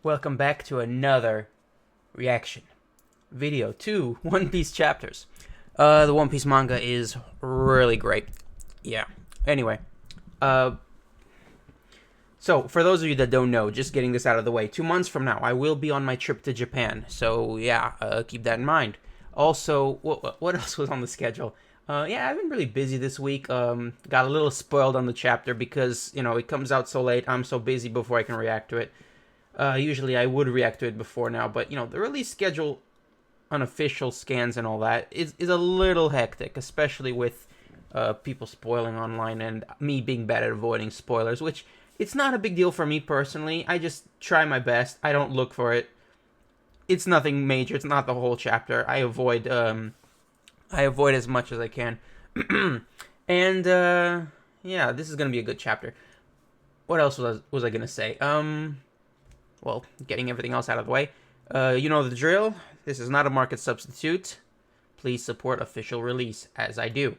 Welcome back to another reaction video to One Piece chapters. The One Piece manga is really great. Yeah. Anyway, so for those of you that don't know, just getting this out of the way, 2 months from now, I will be on my trip to Japan. So yeah, keep that in mind. Also, what else was on the schedule? Yeah, I've been really busy this week. Got a little spoiled on the chapter because, it comes out so late. I'm so busy before I can react to it. Usually I would react to it before now, but, the release schedule, unofficial scans and all that is a little hectic, especially with people spoiling online and me being bad at avoiding spoilers, which it's not a big deal for me personally. I just try my best. I don't look for it. It's nothing major. It's not the whole chapter. I avoid as much as I can. And yeah, this is gonna be a good chapter. What else was I gonna say? Well, getting everything else out of the way. You know the drill. This is not a market substitute. Please support official release, as I do.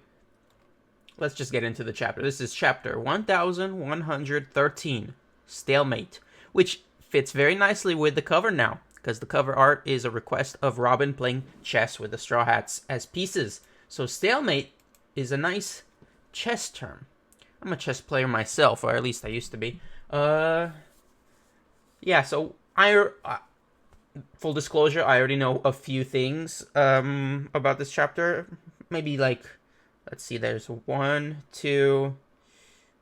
Let's just get into the chapter. This is chapter 1113, Stalemate, which fits very nicely with the cover now, because the cover art is a request of Robin playing chess with the Straw Hats as pieces. So stalemate is a nice chess term. I'm a chess player myself, or at least I used to be. Yeah, so full disclosure, I already know a few things about this chapter. Maybe like, let's see, there's one, two,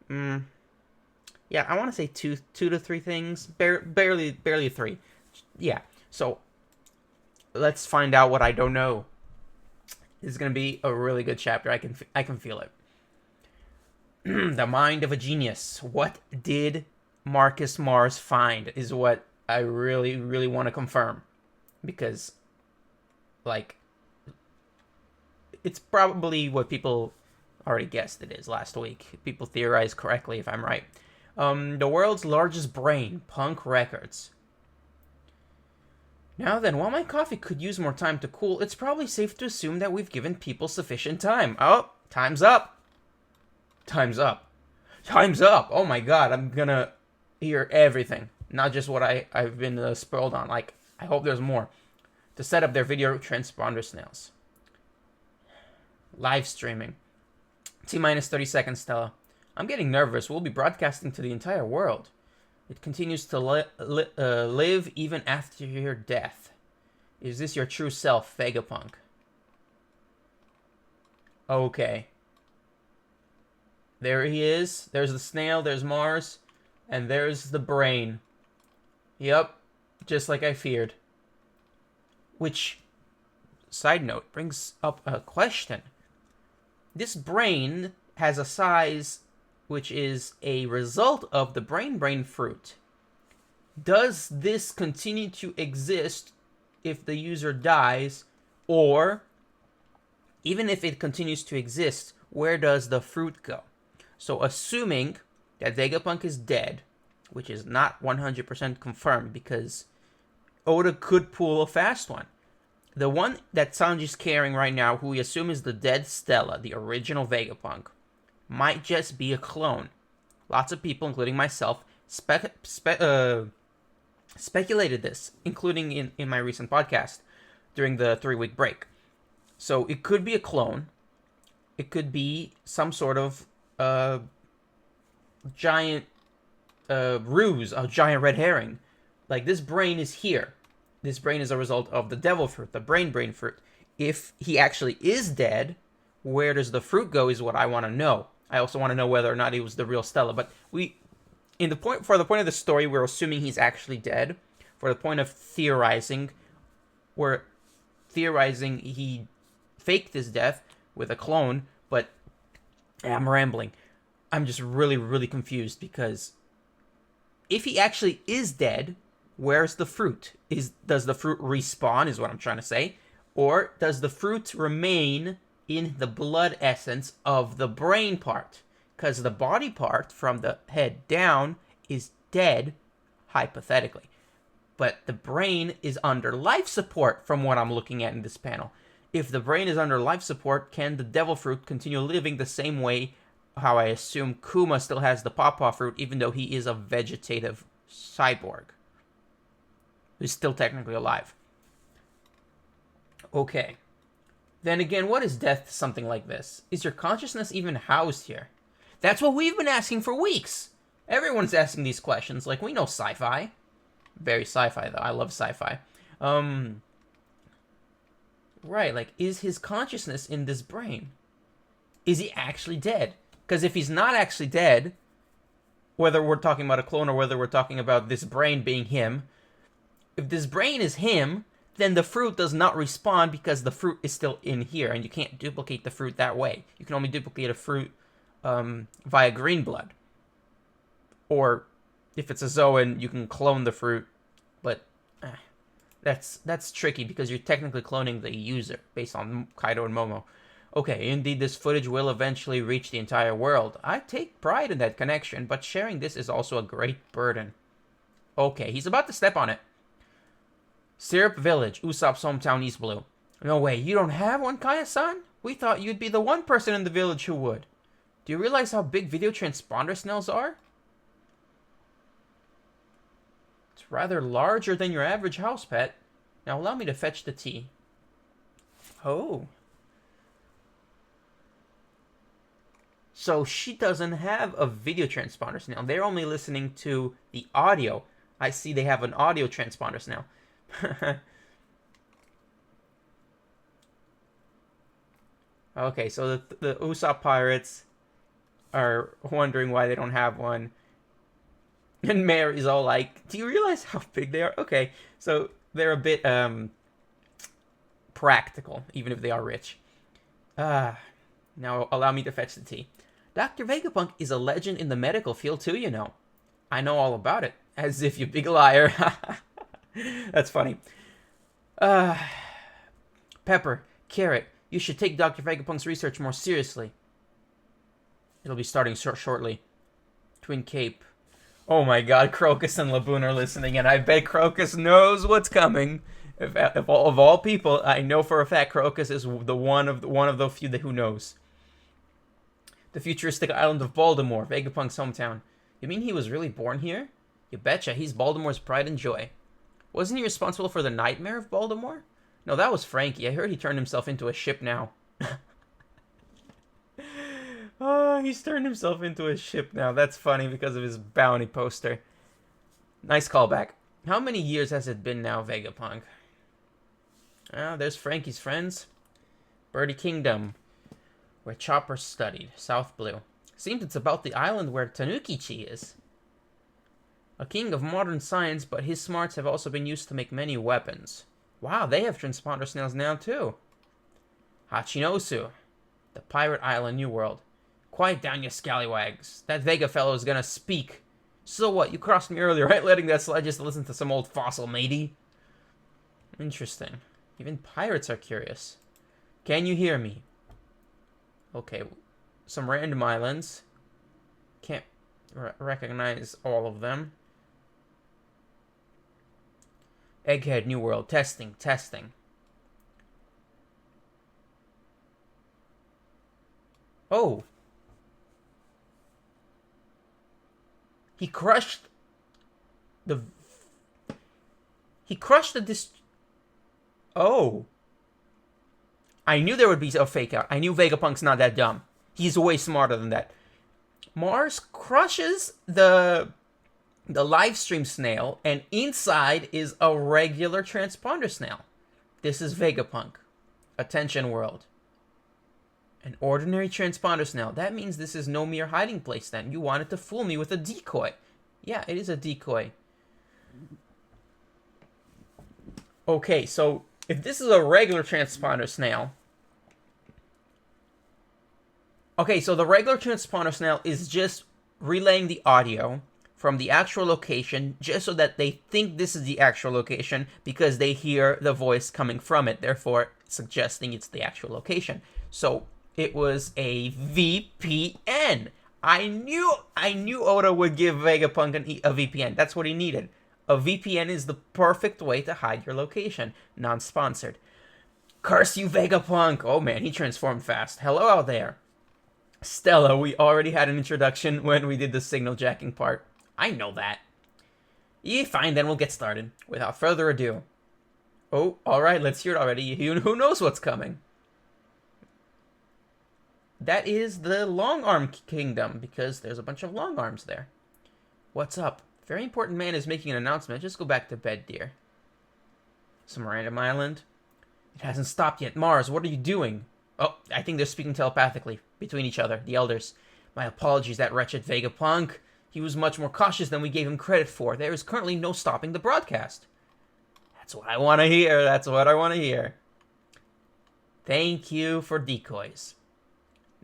yeah, I want to say two to three things, barely three. Yeah, so let's find out what I don't know. This is gonna be a really good chapter. I can feel it. The mind of a genius. What did Marcus Mars find is what I really want to confirm, because like it's probably what people already guessed it is last week. People theorized correctly, if I'm right. The world's largest brain, Punk Records. Now then, while my coffee could use more time to cool, it's probably safe to assume that we've given people sufficient time. Oh, time's up. Time's up. Time's up. Oh my god, I'm gonna hear everything. Not just what I've been spoiled on. Like, I hope there's more. To set up their video transponder snails. Live streaming. T-minus 30 seconds, Stella. I'm getting nervous. We'll be broadcasting to the entire world. It continues to live even after your death. Is this your true self, Vegapunk? Okay. There he is. There's the snail, there's Mars, and there's the brain. Yep, just like I feared. Which, side note, brings up a question. This brain has a size which is a result of the brain fruit. Does this continue to exist if the user dies, or even if it continues to exist, where does the fruit go? So assuming that Vegapunk is dead, which is not 100% confirmed because Oda could pull a fast one. The one that Sanji's carrying right now, who we assume is the dead Stella, the original Vegapunk, might just be a clone. Lots of people, including myself, speculated this, including in my recent podcast during the 3-week break. So it could be a clone. It could be some sort of giant ruse, a giant red herring. Like, this brain is here. This brain is a result of the devil fruit, the brain fruit. If he actually is dead, where does the fruit go is what I want to know. I also want to know whether or not he was the real Stella. But for the point of the story, we're assuming he's actually dead. For the point of theorizing, we're theorizing he faked his death with a clone. But I'm rambling. I'm just really confused, because if he actually is dead, where's the fruit? Does the fruit respawn, is what I'm trying to say? Or does the fruit remain in the blood essence of the brain part? Because the body part from the head down is dead, hypothetically. But the brain is under life support from what I'm looking at in this panel. If the brain is under life support, can the devil fruit continue living the same way how I assume Kuma still has the pawpaw fruit, even though he is a vegetative cyborg? who's still technically alive. Okay. Then again, what is death to something like this? Is your consciousness even housed here? That's what we've been asking for weeks. Everyone's asking these questions. Like, we know sci-fi. Very sci-fi, though. I love sci-fi. Right, like, is his consciousness in this brain? Is he actually dead? Because if he's not actually dead, whether we're talking about a clone or whether we're talking about this brain being him, if this brain is him, then the fruit does not respawn because the fruit is still in here, and you can't duplicate the fruit that way. You can only duplicate a fruit via green blood. Or if it's a Zoan, you can clone the fruit, but that's tricky because you're technically cloning the user based on Kaido and Momo. Okay, indeed, this footage will eventually reach the entire world. I take pride in that connection, but sharing this is also a great burden. Okay, he's about to step on it. Syrup Village, Usopp's hometown, East Blue. No way, you don't have one, Kaya-san? We thought you'd be the one person in the village who would. Do you realize how big video transponder snails are? It's rather larger than your average house pet. Now allow me to fetch the tea. Oh. So she doesn't have a video transponder snail. They're only listening to the audio. I see they have an audio transponder snail. Okay, so the Usopp pirates are wondering why they don't have one. And Mary's all like, do you realize how big they are? Okay, so they're a bit practical, even if they are rich. Now allow me to fetch the tea. Dr. Vegapunk is a legend in the medical field too, you know. I know all about it. As if you big liar. That's funny. Pepper, Carrot, you should take Dr. Vegapunk's research more seriously. It'll be starting shortly. Twin Cape. Oh my god, Crocus and Laboon are listening, and I bet Crocus knows what's coming. Of all people, I know for a fact Crocus is the one of the few who knows. The futuristic island of Baltimore, Vegapunk's hometown. You mean he was really born here? You betcha, he's Baltimore's pride and joy. Wasn't he responsible for the nightmare of Baltimore? No, that was Frankie. I heard he turned himself into a ship now. Oh, he's turned himself into a ship now. That's funny because of his bounty poster. Nice callback. How many years has it been now, Vegapunk? There's Frankie's friends. Birdie Kingdom, where Chopper studied. South Blue. Seems it's about the island where Tanuki-chi is. A king of modern science, but his smarts have also been used to make many weapons. Wow, they have transponder snails now too. Hachinosu, the pirate island, New World. Quiet down, you scallywags. That Vega fellow is gonna speak. So what? You crossed me earlier, right? Letting that slide just to listen to some old fossil, matey. Interesting. Even pirates are curious. Can you hear me? Okay, some random islands. Can't recognize all of them. Egghead, New World. Testing. Oh. He crushed the Oh. I knew there would be a fake out. I knew Vegapunk's not that dumb. He's way smarter than that. Mars crushes the live stream snail, and inside is a regular transponder snail. This is Vegapunk. Attention world. An ordinary transponder snail. That means this is no mere hiding place then. You wanted to fool me with a decoy. Yeah, it is a decoy. Okay, so if this is a regular transponder snail... Okay, so the regular transponder snail is just relaying the audio from the actual location just so that they think this is the actual location because they hear the voice coming from it, therefore suggesting it's the actual location. So it was a VPN. I knew Oda would give Vegapunk a VPN. That's what he needed. A VPN is the perfect way to hide your location. Non-sponsored. Curse you, Vegapunk! Oh man, he transformed fast. Hello out there. Stella, we already had an introduction when we did the signal jacking part. I know that. Yeah, fine, then we'll get started. Without further ado. Oh, alright, let's hear it already. Who knows what's coming? That is the Long Arm Kingdom, because there's a bunch of long arms there. What's up? Very important man is making an announcement. Just go back to bed, dear. Some random island. It hasn't stopped yet. Mars, what are you doing? Oh, I think they're speaking telepathically between each other, the elders. My apologies, that wretched Vegapunk. He was much more cautious than we gave him credit for. There is currently no stopping the broadcast. That's what I want to hear. That's what I want to hear. Thank you for decoys.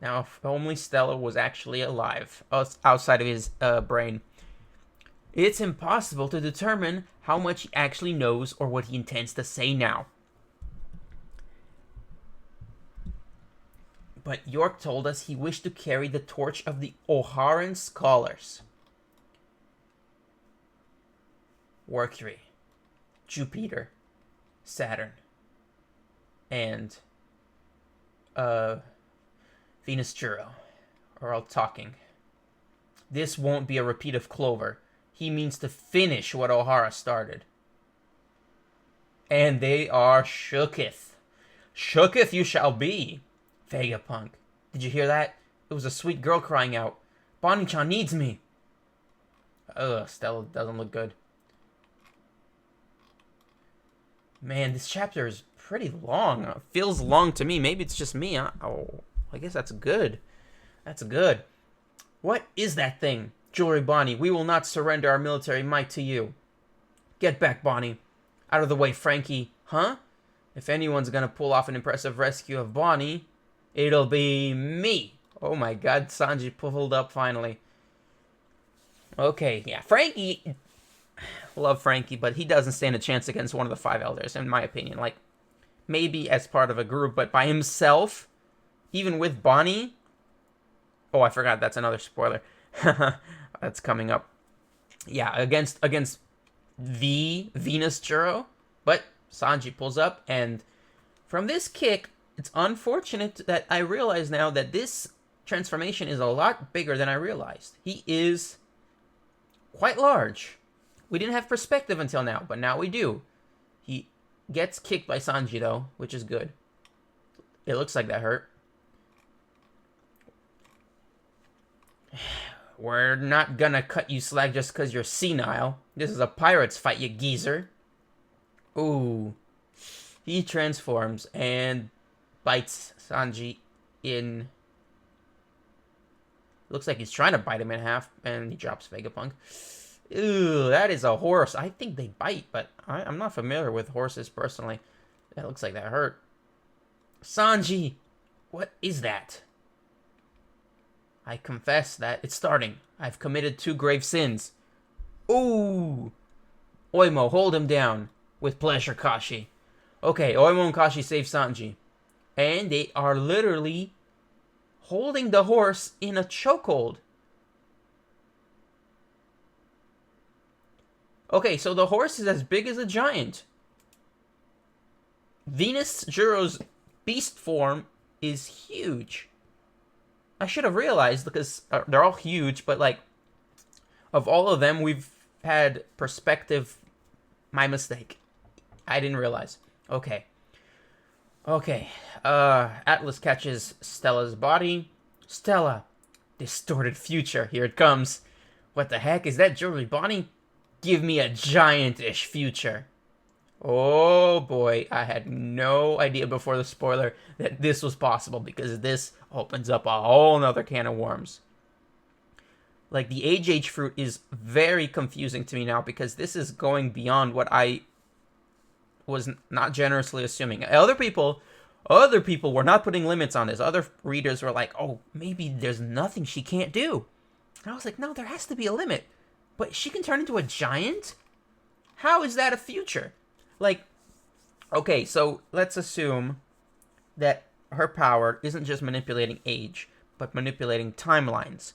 Now, if only Stella was actually alive, outside of his brain. It's impossible to determine how much he actually knows or what he intends to say now. But York told us he wished to carry the torch of the O'Haran scholars. Mercury, Jupiter, Saturn, and Venus Juro are all talking. This won't be a repeat of Clover. He means to finish what O'Hara started. And they are shooketh. Shooketh you shall be. Vegapunk. Did you hear that? It was a sweet girl crying out. Bonnie-chan needs me. Ugh, Stella doesn't look good. Man, this chapter is pretty long. It feels long to me. Maybe it's just me. Oh, I guess that's good. That's good. What is that thing? Jewelry Bonnie, we will not surrender our military might to you. Get back, Bonnie. Out of the way, Frankie. Huh? If anyone's gonna pull off an impressive rescue of Bonnie, it'll be me. Oh my god, Sanji pulled up finally. Okay, yeah, Frankie. Love Frankie, but he doesn't stand a chance against one of the five elders, in my opinion. Like, maybe as part of a group, but by himself, even with Bonnie. Oh, I forgot, that's another spoiler. That's coming up. Yeah, against the Venus Juro. But Sanji pulls up, and from this kick, it's unfortunate that I realize now that this transformation is a lot bigger than I realized. He is quite large. We didn't have perspective until now, but now we do. He gets kicked by Sanji, though, which is good. It looks like that hurt. We're not gonna cut you slack just because you're senile. This is a pirate's fight, you geezer. Ooh. He transforms and bites Sanji in... Looks like he's trying to bite him in half, and he drops Vegapunk. Ooh, that is a horse. I think they bite, but I'm not familiar with horses personally. That looks like that hurt. Sanji! What is that? I confess that it's starting. I've committed 2 grave sins. Ooh! Oimo, hold him down. With pleasure, Kashi. Okay, Oimo and Kashi save Sanji. And they are literally holding the horse in a chokehold. Okay, so the horse is as big as a giant. Venus Juro's beast form is huge. I should have realized because they're all huge, but like, of all of them, we've had perspective. My mistake. I didn't realize. Okay. Okay. Atlas catches Stella's body. Stella. Distorted future. Here it comes. What the heck? Is that Jewelry Bonnie? Give me a giant-ish future. Oh boy, I had no idea before the spoiler that this was possible, because this opens up a whole nother can of worms. Like, the age fruit is very confusing to me now, because this is going beyond what I was not generously assuming. Other people were not putting limits on this. Other readers were like, oh, maybe there's nothing she can't do. And I was like, no, there has to be a limit. But she can turn into a giant? How is that a future? Like, okay, so let's assume that her power isn't just manipulating age, but manipulating timelines.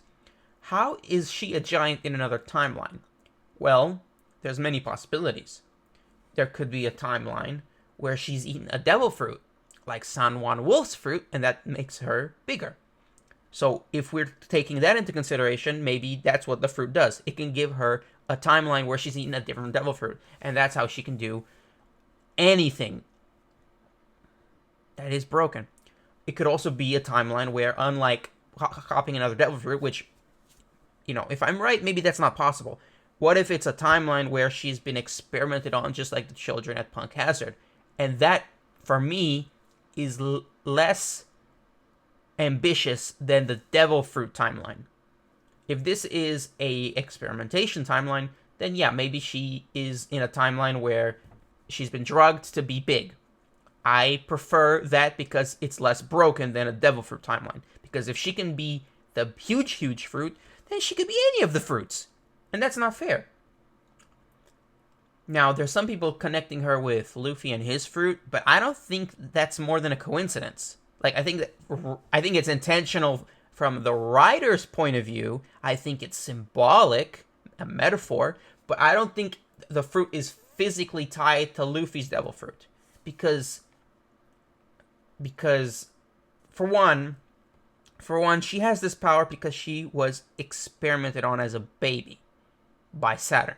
How is she a giant in another timeline? Well, there's many possibilities. There could be a timeline where she's eaten a devil fruit, like San Juan Wolf's fruit, and that makes her bigger. So if we're taking that into consideration, maybe that's what the fruit does. It can give her a timeline where she's eaten a different devil fruit, and that's how she can do anything that is broken. It could also be a timeline where, unlike copying another devil fruit, which, if I'm right, maybe that's not possible. What if it's a timeline where she's been experimented on just like the children at Punk Hazard? And that, for me, is less ambitious than the devil fruit timeline. If this is a experimentation timeline, then yeah, maybe she is in a timeline where she's been drugged to be big. I prefer that because it's less broken than a devil fruit timeline. Because if she can be the huge fruit, then she could be any of the fruits. And that's not fair. Now, there's some people connecting her with Luffy and his fruit, but I don't think that's more than a coincidence. I think it's intentional from the writer's point of view. I think it's symbolic, a metaphor, but I don't think the fruit is physically tied to Luffy's devil fruit. Because for one, she has this power because she was experimented on as a baby by Saturn.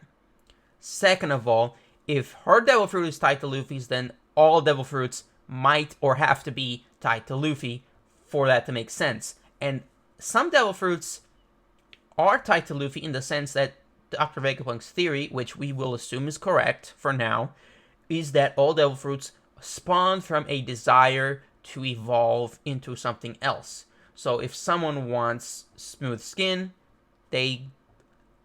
Second of all, if her devil fruit is tied to Luffy's, then all devil fruits might or have to be tied to Luffy for that to make sense. And some devil fruits are tied to Luffy in the sense that Dr. Vegapunk's theory, which we will assume is correct for now, is that all devil fruits spawn from a desire to evolve into something else. So if someone wants smooth skin, they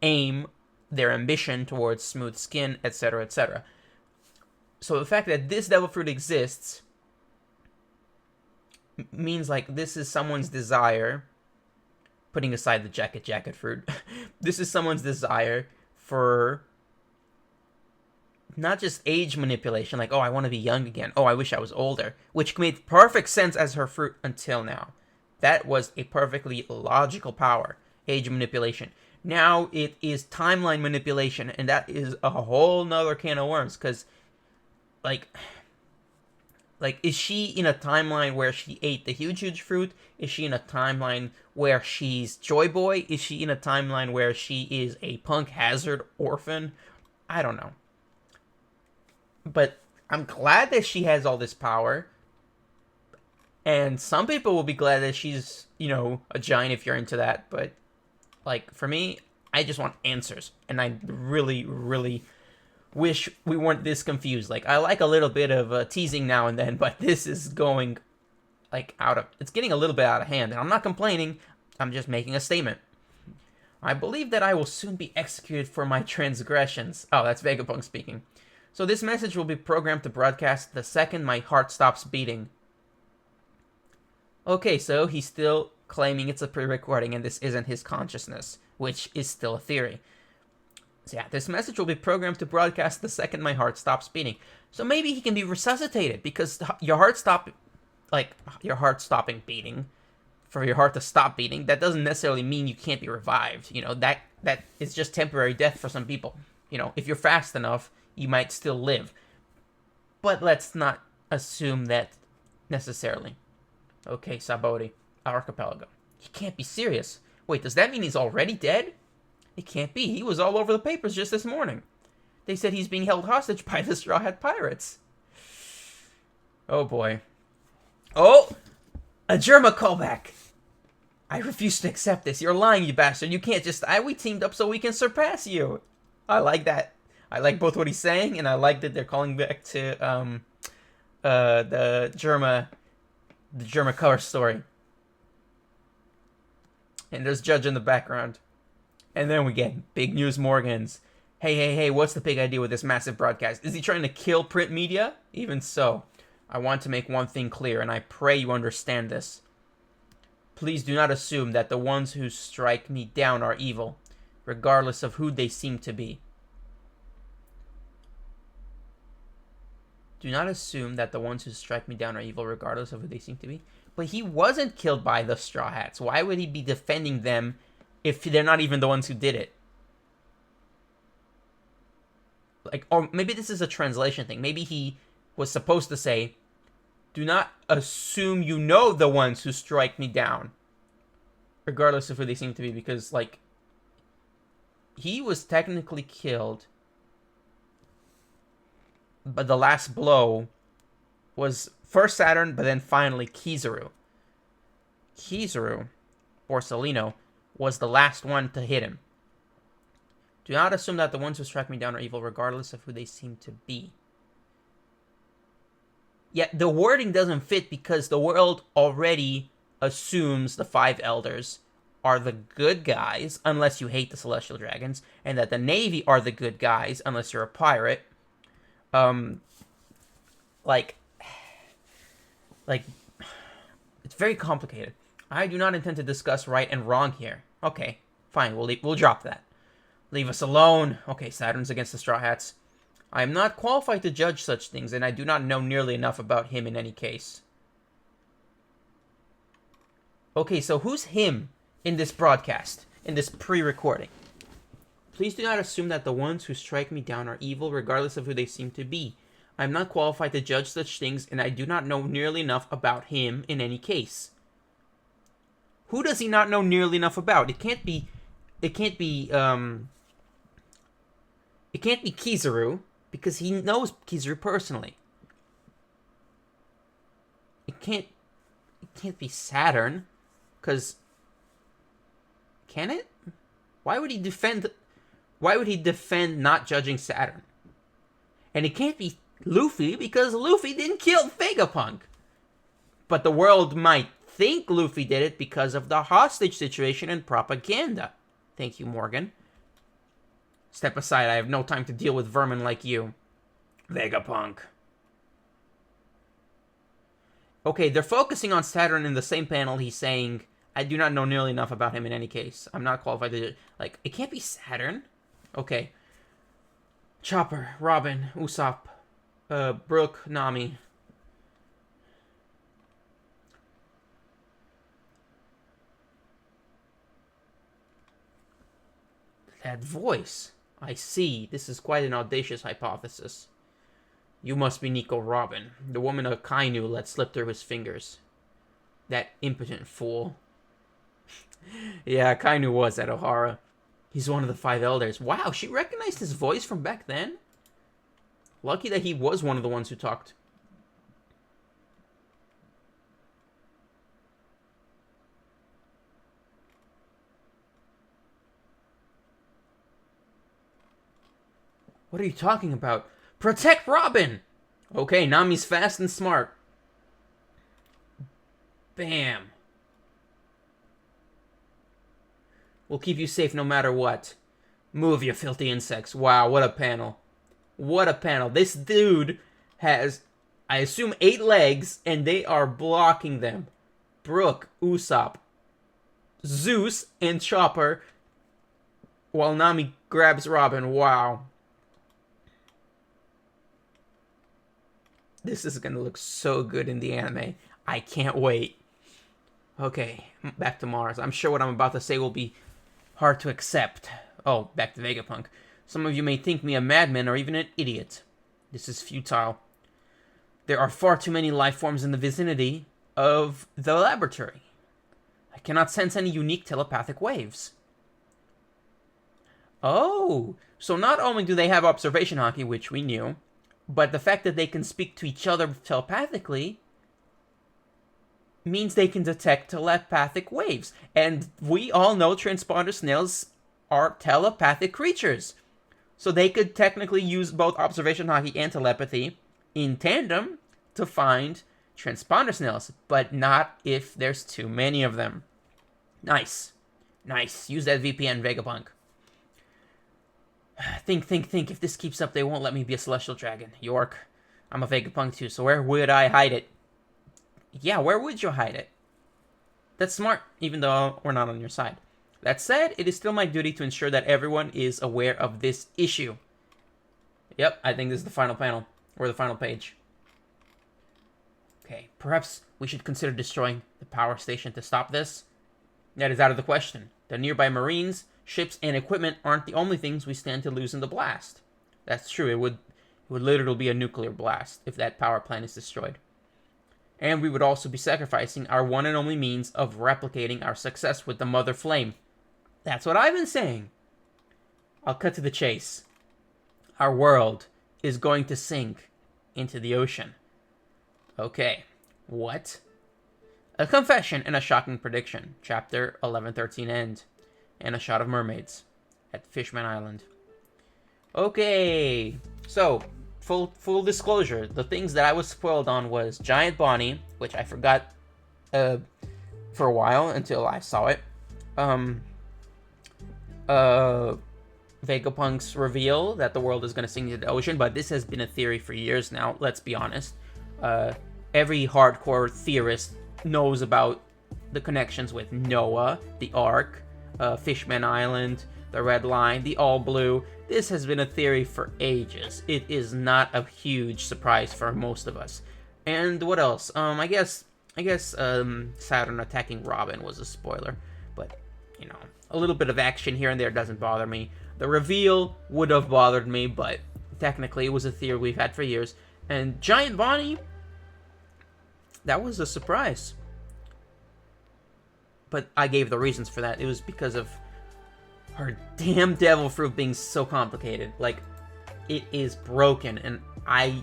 aim their ambition towards smooth skin, etc., etc. So the fact that this devil fruit exists means this is someone's desire, putting aside the jacket fruit, this is someone's desire for not just age manipulation, oh, I want to be young again, oh, I wish I was older, which made perfect sense as her fruit until now. That was a perfectly logical power, age manipulation. Now it is timeline manipulation, and that is a whole nother can of worms, because, is she in a timeline where she ate the huge fruit? Is she in a timeline where she's Joy Boy? Is she in a timeline where she is a Punk Hazard orphan? I don't know. But I'm glad that she has all this power. And some people will be glad that she's, a giant if you're into that. But, for me, I just want answers. And I really, really wish we weren't this confused. I like a little bit of teasing now and then, but this is going, it's getting a little bit out of hand. And I'm not complaining. I'm just making a statement. I believe that I will soon be executed for my transgressions. Oh, that's Vegapunk speaking. So this message will be programmed to broadcast the second my heart stops beating. Okay, so he's still claiming it's a pre-recording and this isn't his consciousness, which is still a theory. So yeah, this message will be programmed to broadcast the second my heart stops beating. So maybe he can be resuscitated, because your heart stopping beating, for your heart to stop beating, that doesn't necessarily mean you can't be revived. That is just temporary death for some people. If you're fast enough, you might still live. But let's not assume that necessarily. Okay, Sabori, Archipelago. He can't be serious. Wait, does that mean he's already dead? It can't be. He was all over the papers just this morning. They said he's being held hostage by the Straw Hat Pirates. Oh boy. Oh! A Germa callback! I refuse to accept this. You're lying, you bastard. You can't just... we teamed up so we can surpass you. I like that. I like both what he's saying, and I like that they're calling back to the Germa cover story. And there's Judge in the background. And then we get Big News Morgans. Hey, what's the big idea with this massive broadcast? Is he trying to kill print media? Even so, I want to make one thing clear, and I pray you understand this. Please do not assume that the ones who strike me down are evil, regardless of who they seem to be. Do not assume that the ones who strike me down are evil, regardless of who they seem to be. But he wasn't killed by the Straw Hats. Why would he be defending them if they're not even the ones who did it? Or maybe this is a translation thing. Maybe he was supposed to say, do not assume you know the ones who strike me down, regardless of who they seem to be, because, he was technically killed, but the last blow was first Saturn, but then finally Kizaru. Kizaru, Borsalino, was the last one to hit him. Do not assume that the ones who strike me down are evil, regardless of who they seem to be. Yet the wording doesn't fit because the world already assumes the 5 elders are the good guys, unless you hate the Celestial Dragons, and that the Navy are the good guys, unless you're a pirate. Like, it's very complicated. I do not intend to discuss right and wrong here. Okay, fine, we'll drop that. Leave us alone. Okay, Saturn's against the Straw Hats. I am not qualified to judge such things, and I do not know nearly enough about him in any case. Okay, so who's him in this broadcast, in this pre-recording? Please do not assume that the ones who strike me down are evil, regardless of who they seem to be. I am not qualified to judge such things, and I do not know nearly enough about him in any case. Who does he not know nearly enough about? It can't be Kizaru, because he knows Kizaru personally. It can't be Saturn, because can it? Why would he defend not judging Saturn? And it can't be Luffy, because Luffy didn't kill Vegapunk. But the world might think Luffy did it because of the hostage situation and propaganda. Thank you, Morgan. Step aside, I have no time to deal with vermin like you. Vegapunk. Okay, they're focusing on Saturn in the same panel. He's saying, I do not know nearly enough about him in any case. I'm not qualified to... Like, it can't be Saturn. Okay. Chopper, Robin, Usopp, Brook, Nami. That voice. I see. This is quite an audacious hypothesis. You must be Nico Robin, the woman Akainu let slip through his fingers. That impotent fool. Yeah, Akainu was at Ohara. He's one of the 5 elders. Wow, she recognized his voice from back then? Lucky that he was one of the ones who talked. What are you talking about? Protect Robin! Okay, Nami's fast and smart. Bam. We'll keep you safe no matter what. Move, you filthy insects. Wow, what a panel. What a panel. This dude has, I assume, 8 legs, and they are blocking them. Brook, Usopp, Zeus, and Chopper, while Nami grabs Robin. Wow. This is going to look so good in the anime. I can't wait. Okay, back to Mars. I'm sure what I'm about to say will be hard to accept. Oh, back to Vegapunk. Some of you may think me a madman or even an idiot. This is futile. There are far too many life forms in the vicinity of the laboratory. I cannot sense any unique telepathic waves. Oh, so not only do they have observation haki, which we knew, but the fact that they can speak to each other telepathically means they can detect telepathic waves. And we all know transponder snails are telepathic creatures. So they could technically use both observation haki and telepathy in tandem to find transponder snails, but not if there's too many of them. Nice. Nice. Use that VPN, Vegapunk. Think. If this keeps up, they won't let me be a Celestial Dragon. York, I'm a Vegapunk too, so where would I hide it? Yeah, where would you hide it? That's smart, even though we're not on your side. That said, it is still my duty to ensure that everyone is aware of this issue. Yep, I think this is the final panel, or the final page. Okay, perhaps we should consider destroying the power station to stop this? That is out of the question. The nearby Marines, ships, and equipment aren't the only things we stand to lose in the blast. That's true, it would literally be a nuclear blast if that power plant is destroyed. And we would also be sacrificing our one and only means of replicating our success with the Mother Flame. That's what I've been saying. I'll cut to the chase. Our world is going to sink into the ocean. Okay, what? A confession and a shocking prediction. Chapter 1113 end. And a shot of mermaids at Fishman Island. Okay, so full disclosure, the things that I was spoiled on was Giant Bonnie, which I forgot for a while until I saw it. Vegapunk's reveal that the world is going to sink into the ocean, but this has been a theory for years now, let's be honest. Every hardcore theorist knows about the connections with Noah, the Ark, Fishman Island, the Red Line, the All Blue. This has been a theory for ages. It is not a huge surprise for most of us. And what else? I guess Saturn attacking Robin was a spoiler, but you know, a little bit of action here and there doesn't bother me. The reveal would have bothered me, but technically it was a theory we've had for years. And Giant Bonnie, that was a surprise. But I gave the reasons for that. It was because of her damn devil fruit being so complicated. Like, it is broken, and I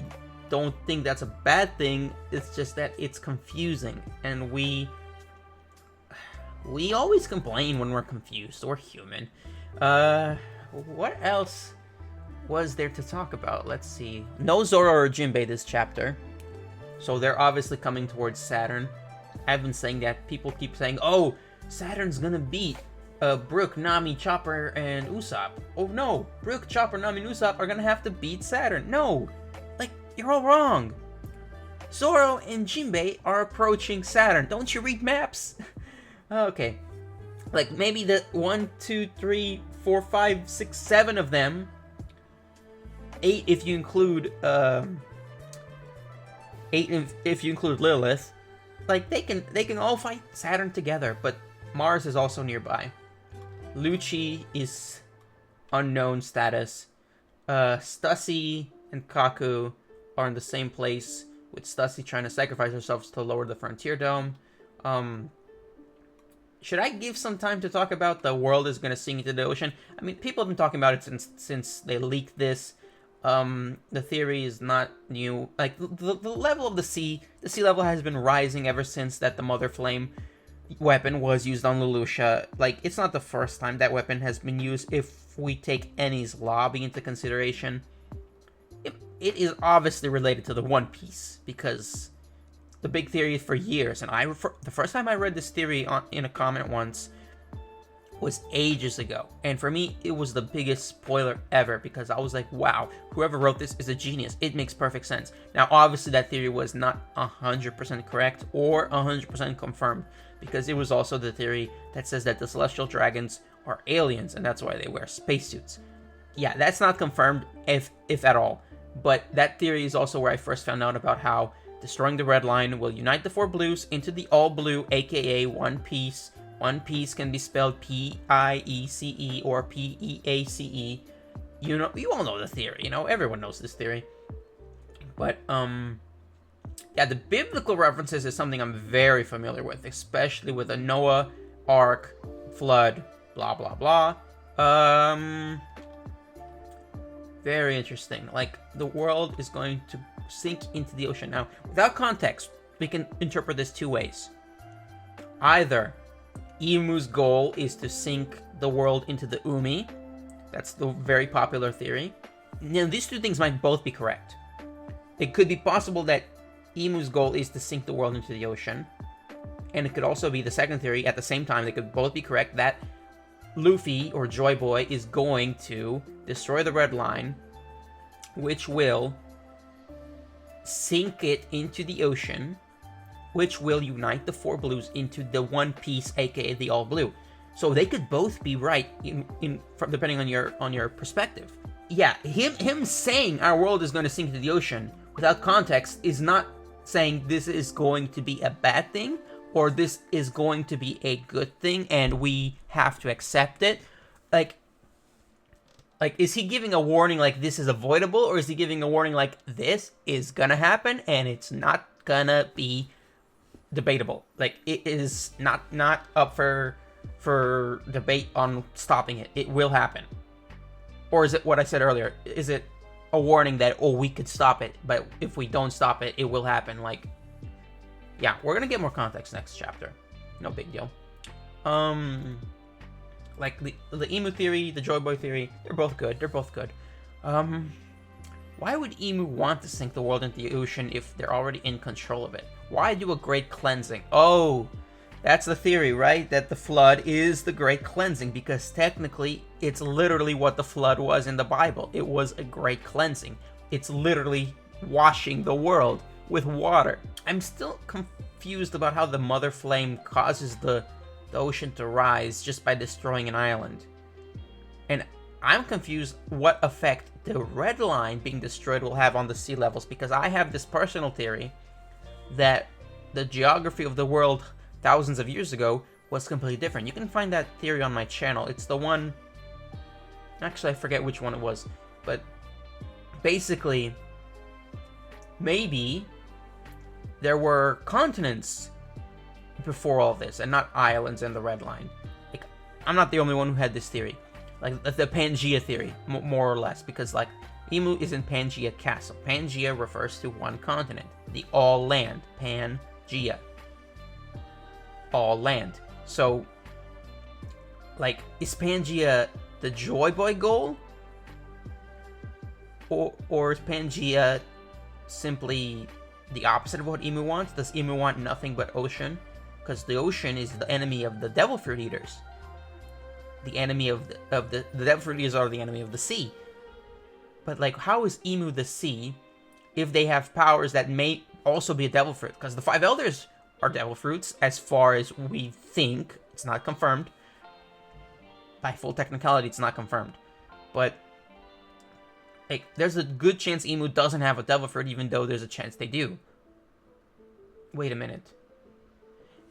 don't think that's a bad thing. It's just that it's confusing, and we always complain when we're confused. We're human. What else was there to talk about? Let's see. No Zoro or Jinbei this chapter, so they're obviously coming towards Saturn. I've been saying that. People keep saying, oh, Saturn's gonna beat Brook, Nami, Chopper, and Usopp. Oh no, Brook, Chopper, Nami, and Usopp are gonna have to beat Saturn. No, like, you're all wrong. Zoro and Jinbei are approaching Saturn. Don't you read maps? Okay, like maybe the 1, 2, 3, 4, 5, 6, 7 of them. 8 if you include 8 if you include Lilith. Like, they can all fight Saturn together, but Mars is also nearby. Lucci is unknown status. Stussy and Kaku are in the same place, with Stussy trying to sacrifice herself to lower the Frontier Dome. Should I give some time to talk about the world is going to sink into the ocean? I mean, people have been talking about it since they leaked this. The theory is not new. Like, the level of the sea level has been rising ever since that the Mother Flame weapon was used on Lelouch. Like, it's not the first time that weapon has been used if we take Eni's lobby into consideration. It is obviously related to the One Piece, because the big theory for years, and the first time I read this theory in a comment once was ages ago, and for me it was the biggest spoiler ever, because I was like, wow, whoever wrote this is a genius. It makes perfect sense. Now obviously that theory was not 100% correct or 100% confirmed, because it was also the theory that says that the celestial dragons are aliens and that's why they wear spacesuits. Yeah, that's not confirmed, if at all, but that theory is also where I first found out about how destroying the Red Line will unite the Four Blues into the All Blue, aka One Piece. One Piece can be spelled P-I-E-C-E or P-E-A-C-E. You know, you all know the theory, you know, everyone knows this theory. But, yeah, the biblical references is something I'm very familiar with, especially with the Noah, Ark, Flood, blah, blah, blah. Very interesting. Like, the world is going to sink into the ocean. Now, without context, we can interpret this two ways. Either Imu's goal is to sink the world into the Umi. That's the very popular theory. Now, these two things might both be correct. It could be possible that Imu's goal is to sink the world into the ocean. And it could also be the second theory, at the same time, they could both be correct, that Luffy, or Joy Boy, is going to destroy the Red Line, which will sink it into the ocean, which will unite the Four Blues into the One Piece, aka the All Blue. So they could both be right, depending on your perspective. Yeah, him saying our world is going to sink into the ocean without context is not saying this is going to be a bad thing, or this is going to be a good thing and we have to accept it. Like, is he giving a warning like this is avoidable, or is he giving a warning like this is gonna happen and it's not gonna be debatable? Like, it is not up for debate on stopping it. It will happen. Or is it what I said earlier? Is it a warning that, oh, we could stop it, but if we don't stop it, it will happen? Like, yeah, we're gonna get more context next chapter. No big deal. Like the Emu theory, the Joy Boy theory, they're both good. They're both good. Why would Emu want to sink the world into the ocean if they're already in control of it? Why do a great cleansing? Oh, that's the theory, right? That the flood is the great cleansing, because technically it's literally what the flood was in the Bible. It was a great cleansing. It's literally washing the world with water. I'm still confused about how the Mother Flame causes the ocean to rise just by destroying an island. And I'm confused what effect the red line being destroyed will have on the sea levels, because I have this personal theory that the geography of the world thousands of years ago was completely different. You can find that theory on my channel. It's the one... Actually, I forget which one it was. But basically, maybe there were continents before all this, and not islands in the red line. Like, I'm not the only one who had this theory. Like, the Pangea theory, more or less. Because, like, Emu is in Pangea Castle. Pangea refers to one continent. The all land. Pangea. All land. So, like, is Pangea the Joy Boy goal? Or is Pangea simply the opposite of what Emu wants? Does Emu want nothing but ocean? Because the ocean is the enemy of the Devil Fruit Eaters. The enemy of the Devil Fruit Eaters are the enemy of the sea. But, like, how is Emu the sea if they have powers that may also be a Devil Fruit? Because the 5 Elders are Devil Fruits, as far as we think. It's not confirmed. By full technicality, it's not confirmed. But, like, there's a good chance Emu doesn't have a Devil Fruit, even though there's a chance they do. Wait a minute.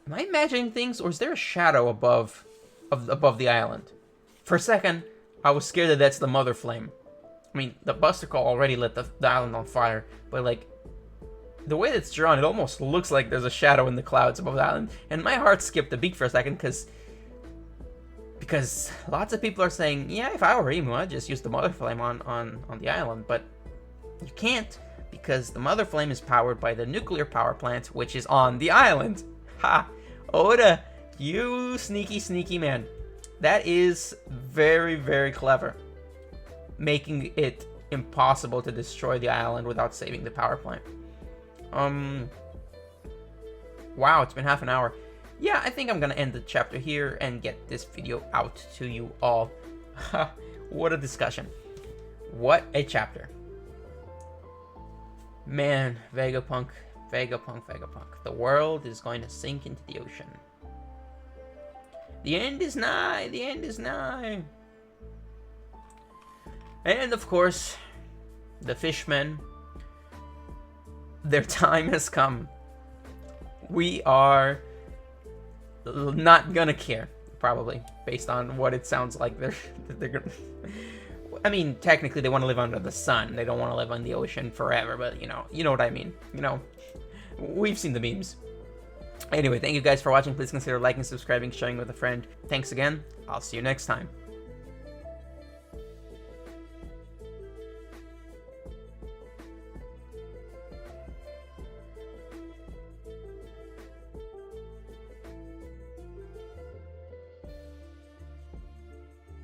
Am I imagining things, or is there a shadow above the island? For a second, I was scared that that's the Mother Flame. I mean, the Buster Call already lit the island on fire, but, like, the way it's drawn, it almost looks like there's a shadow in the clouds above the island. And my heart skipped a beat for a second, because lots of people are saying, yeah, if I were Emu, I'd just use the Mother Flame on the island. But you can't, because the Mother Flame is powered by the nuclear power plant, which is on the island. Ha! Oda, you sneaky, sneaky man. That is very, very clever. Making it impossible to destroy the island without saving the power plant. Wow, it's been half an hour. Yeah, I think I'm gonna end the chapter here and get this video out to you all. What a discussion. What a chapter. Man, Vegapunk. The world is going to sink into the ocean. The end is nigh. The end is nigh. And, of course, the fishmen. Their time has come. We are not gonna care, probably, based on what it sounds like. They're gonna... I mean, technically, they want to live under the sun. They don't want to live on the ocean forever, but, you know what I mean. You know, we've seen the memes. Anyway, thank you guys for watching. Please consider liking, subscribing, sharing with a friend. Thanks again. I'll see you next time.